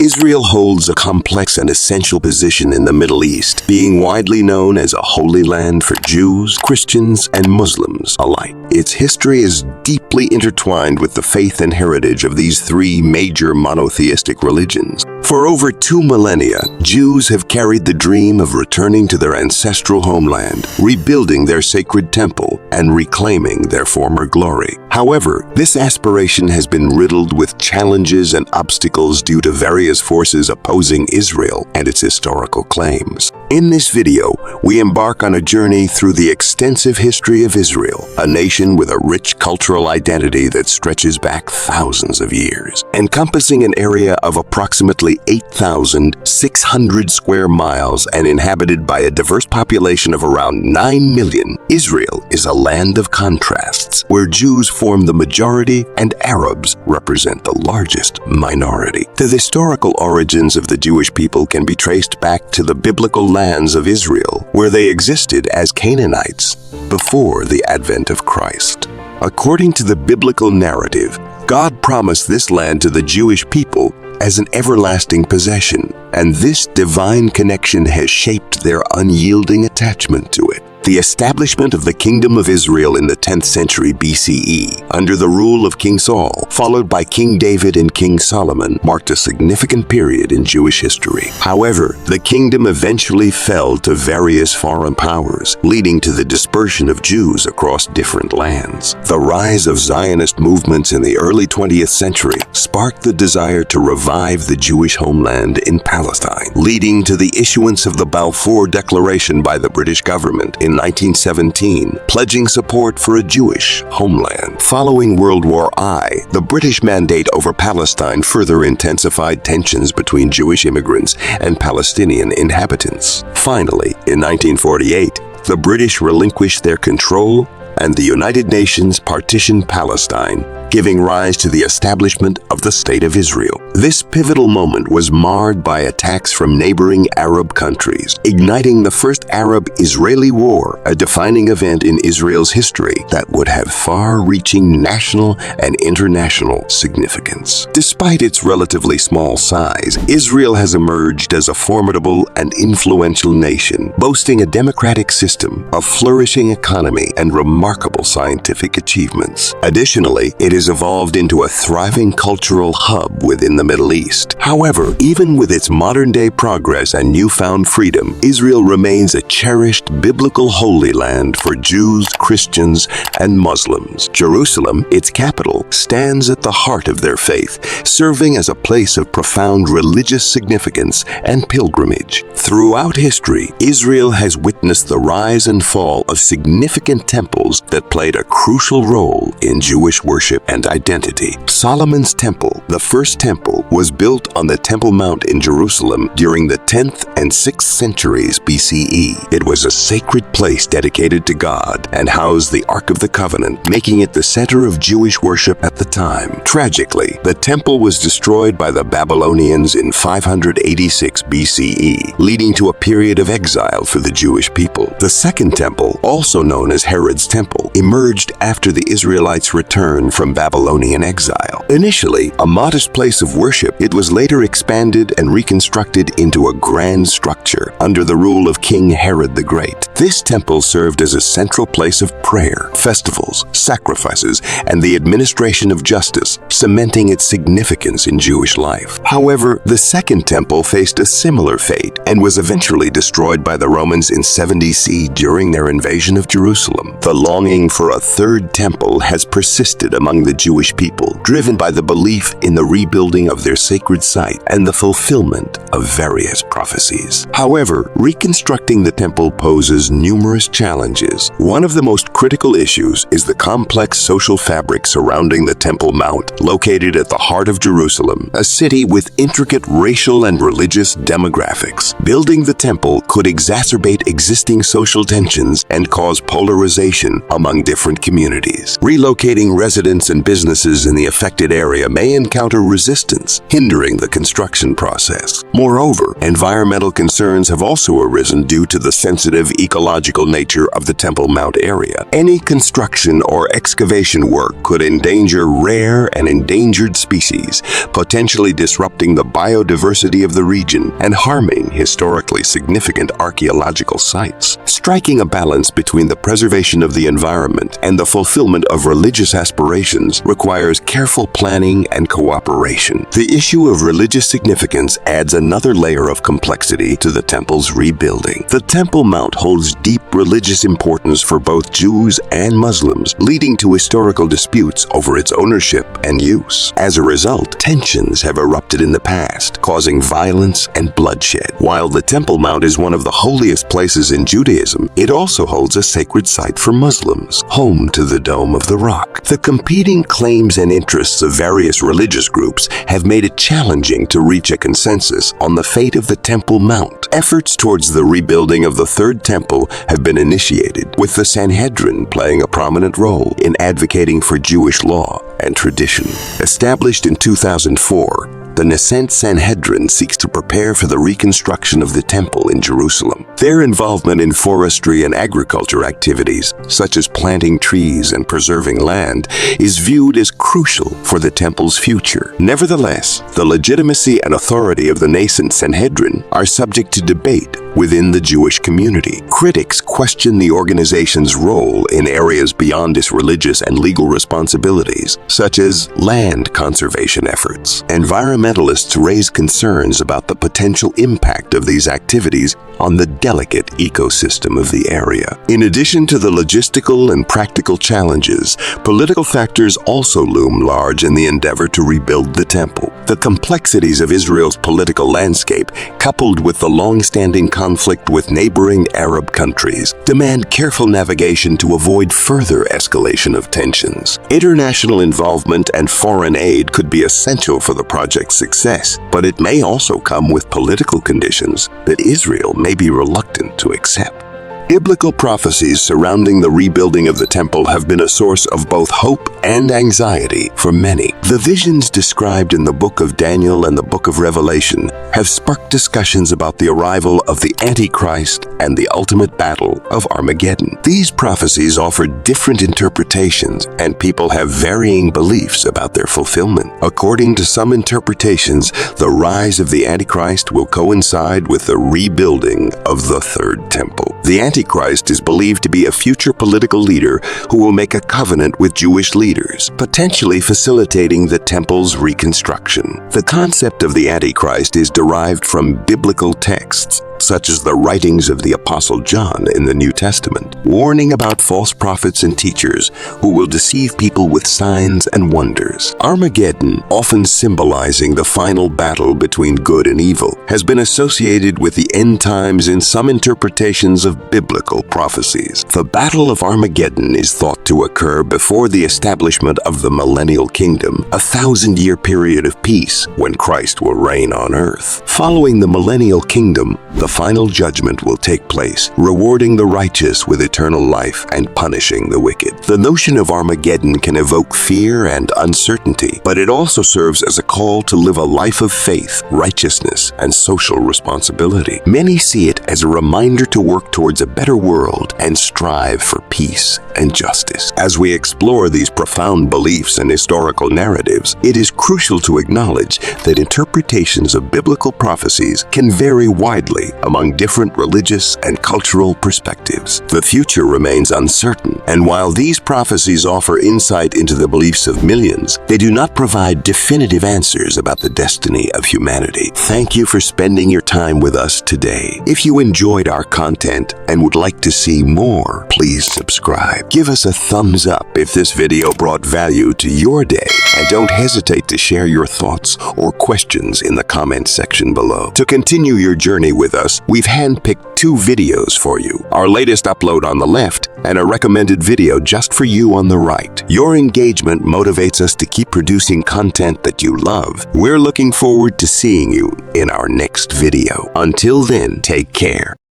Israel holds a complex and essential position in the Middle East, being widely known as a holy land for Jews, Christians, and Muslims alike. Its history is deeply intertwined with the faith and heritage of these three major monotheistic religions. For over 2 millennia, Jews have carried the dream of returning to their ancestral homeland, rebuilding their sacred temple, and reclaiming their former glory. However, this aspiration has been riddled with challenges and obstacles due to various forces opposing Israel and its historical claims. In this video, we embark on a journey through the extensive history of Israel, a nation with a rich cultural identity that stretches back thousands of years. Encompassing an area of approximately 8,600 square miles and inhabited by a diverse population of around 9 million, Israel is a land of contrasts, where Jews form the majority and Arabs represent the largest minority. The historical origins of the Jewish people can be traced back to the biblical lands of Israel, where they existed as Canaanites before the advent of Christ. According to the biblical narrative, God promised this land to the Jewish people as an everlasting possession, and this divine connection has shaped their unyielding attachment to it. The establishment of the Kingdom of Israel in the 10th century BCE, under the rule of King Saul, followed by King David and King Solomon, marked a significant period in Jewish history. However, the kingdom eventually fell to various foreign powers, leading to the dispersion of Jews across different lands. The rise of Zionist movements in the early 20th century sparked the desire to revive the Jewish homeland in Palestine, leading to the issuance of the Balfour Declaration by the British government in 1917, pledging support for a Jewish homeland. Following World War I, the British mandate over Palestine further intensified tensions between Jewish immigrants and Palestinian inhabitants. Finally, in 1948, the British relinquished their control and the United Nations partitioned Palestine, giving rise to the establishment of the State of Israel. This pivotal moment was marred by attacks from neighboring Arab countries, igniting the First Arab-Israeli War, a defining event in Israel's history that would have far-reaching national and international significance. Despite its relatively small size, Israel has emerged as a formidable and influential nation, boasting a democratic system, a flourishing economy, and remarkable scientific achievements. Additionally, it has evolved into a thriving cultural hub within the Middle East. However, even with its modern-day progress and newfound freedom, Israel remains a cherished biblical holy land for Jews, Christians, and Muslims. Jerusalem, its capital, stands at the heart of their faith, serving as a place of profound religious significance and pilgrimage. Throughout history, Israel has witnessed the rise and fall of significant temples that played a crucial role in Jewish worship and identity. Solomon's Temple, the first temple, was built on the Temple Mount in Jerusalem during the 10th and 6th centuries BCE. It was a sacred place dedicated to God and housed the Ark of the Covenant, making it the center of Jewish worship at the time. Tragically, the temple was destroyed by the Babylonians in 586 BCE, leading to a period of exile for the Jewish people. The Second Temple, also known as Herod's Temple, emerged after the Israelites returned from Babylonian exile. Initially a modest place of worship, it was later expanded and reconstructed into a grand structure under the rule of King Herod the Great. This temple served as a central place of prayer, festivals, sacrifices, and the administration of justice, cementing its significance in Jewish life. However, the Second Temple faced a similar fate and was eventually destroyed by the Romans in 70 CE during their invasion of Jerusalem. The longing for a third temple has persisted among the Jewish people, driven by the belief in the rebuilding of their sacred site and the fulfillment of various prophecies. However, reconstructing the temple poses numerous challenges. One of the most critical issues is the complex social fabric surrounding the Temple Mount, located at the heart of Jerusalem, a city with intricate racial and religious demographics. Building the temple could exacerbate existing social tensions and cause polarization among different communities. Relocating residents and businesses in the affected area may encounter resistance, hindering the construction process. Moreover, environmental concerns have also arisen due to the sensitive ecological nature of the Temple Mount area. Any construction or excavation work could endanger rare and endangered species, potentially disrupting the biodiversity of the region and harming historically significant archaeological sites. Striking a balance between the preservation of the environment and the fulfillment of religious aspirations requires careful planning and cooperation. The issue of religious significance adds another layer of complexity to the temple's rebuilding. The Temple Mount holds deep religious importance for both Jews and Muslims, leading to historical disputes over its ownership and use. As a result, tensions have erupted in the past, causing violence and bloodshed. While the Temple Mount is one of the holiest places in Judaism, it also holds a sacred site for Muslims, home to the Dome of the Rock. The competing claims and interests of various religious groups have made it challenging to reach a consensus on the fate of the Temple Mount. Efforts towards the rebuilding of the Third Temple have been initiated, with the Sanhedrin playing a prominent role in advocating for Jewish law and tradition. Established in 2004, the nascent Sanhedrin seeks to prepare for the reconstruction of the temple in Jerusalem. Their involvement in forestry and agriculture activities, such as planting trees and preserving land, is viewed as crucial for the temple's future. Nevertheless, the legitimacy and authority of the nascent Sanhedrin are subject to debate within the Jewish community. Critics question the organization's role in areas beyond its religious and legal responsibilities, such as land conservation efforts. Environmentalists raise concerns about the potential impact of these activities on the delicate ecosystem of the area. In addition to the logistical and practical challenges, political factors also loom large in the endeavor to rebuild the temple. The complexities of Israel's political landscape, coupled with the long-standing conflict with neighboring Arab countries, demand careful navigation to avoid further escalation of tensions. International involvement and foreign aid could be essential for the project's success, but it may also come with political conditions that Israel may be reluctant to accept. Biblical prophecies surrounding the rebuilding of the temple have been a source of both hope and anxiety for many. The visions described in the book of Daniel and the book of Revelation have sparked discussions about the arrival of the Antichrist and the ultimate battle of Armageddon. These prophecies offer different interpretations, and people have varying beliefs about their fulfillment. According to some interpretations, the rise of the Antichrist will coincide with the rebuilding of the Third Temple. The Antichrist is believed to be a future political leader who will make a covenant with Jewish leaders, potentially facilitating the temple's reconstruction. The concept of the Antichrist is derived from biblical texts, such as the writings of the Apostle John in the New Testament, warning about false prophets and teachers who will deceive people with signs and wonders. Armageddon, often symbolizing the final battle between good and evil, has been associated with the end times in some interpretations of biblical prophecies. The Battle of Armageddon is thought to occur before the establishment of the millennial kingdom, a 1,000-year period of peace when Christ will reign on earth. Following the millennial kingdom, the final judgment will take place, rewarding the righteous with eternal life and punishing the wicked. The notion of Armageddon can evoke fear and uncertainty, but it also serves as a call to live a life of faith, righteousness, and social responsibility. Many see it as a reminder to work towards a better world and strive for peace and justice. As we explore these profound beliefs and historical narratives, it is crucial to acknowledge that interpretations of biblical prophecies can vary widely among different religious and cultural perspectives. The future remains uncertain, and while these prophecies offer insight into the beliefs of millions, they do not provide definitive answers about the destiny of humanity. Thank you for spending your time with us today. If you enjoyed our content and would like to see more, please subscribe. Give us a thumbs up if this video brought value to your day, and don't hesitate to share your thoughts or questions in the comment section below. To continue your journey with us, we've handpicked 2 videos for you. Our latest upload on the left and a recommended video just for you on the right. Your engagement motivates us to keep producing content that you love. We're looking forward to seeing you in our next video. Until then, take care.